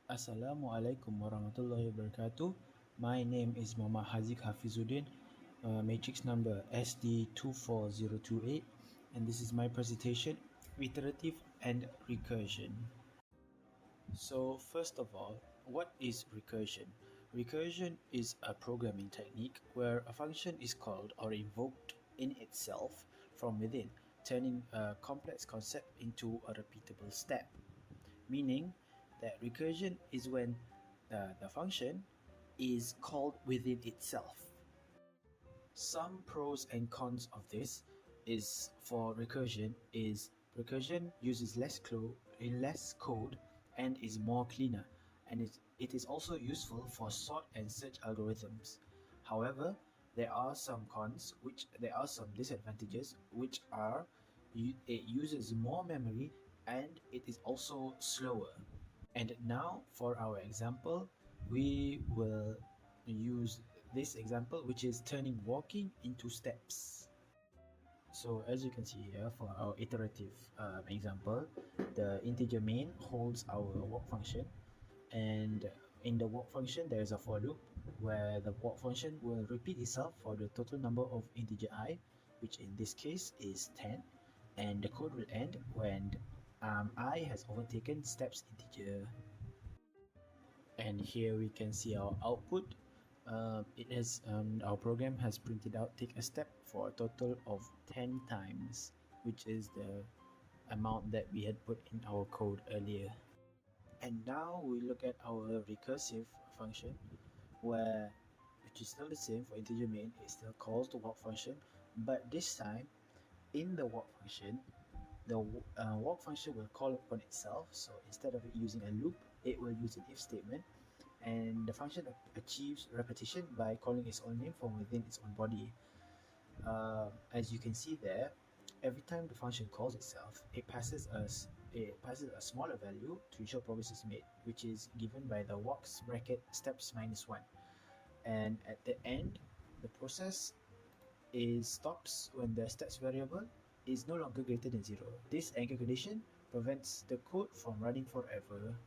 Assalamualaikum warahmatullahi wabarakatuh. My name is Muhammad Haziq Hafizuddin, matrix number SD24028, and this is my presentation, Iterative and Recursion. So first of all, what is recursion? Recursion is a programming technique where a function is called or invoked in itself from within, turning a complex concept into a repeatable step. Meaning that recursion is when the function is called within itself. Some pros and cons of this is for recursion uses less code and is more cleaner, and it is also useful for sort and search algorithms. However, there are some disadvantages, which are it uses more memory and it is also slower. And now for our example, we will use this example, which is turning walking into steps. So as you can see here, for our iterative example, the integer main holds our walk function, and in the walk function there is a for loop where the walk function will repeat itself for the total number of integer I, which in this case is 10, and the code will end when I has overtaken steps integer. And here we can see our output. Our program has printed out take a step for a total of 10 times, which is the amount that we had put in our code earlier. And now we look at our recursive function, where which is still the same for integer main. It still calls the walk function, but this time in the walk function, the walk function will call upon itself. So instead of it using a loop, it will use an if statement, and the function achieves repetition by calling its own name from within its own body. As you can see there, every time the function calls itself, it passes a smaller value to ensure progress is made, which is given by the walks bracket steps minus 1. And at the end, the process stops when the steps variable is no longer greater than 0. This anchor condition prevents the code from running forever.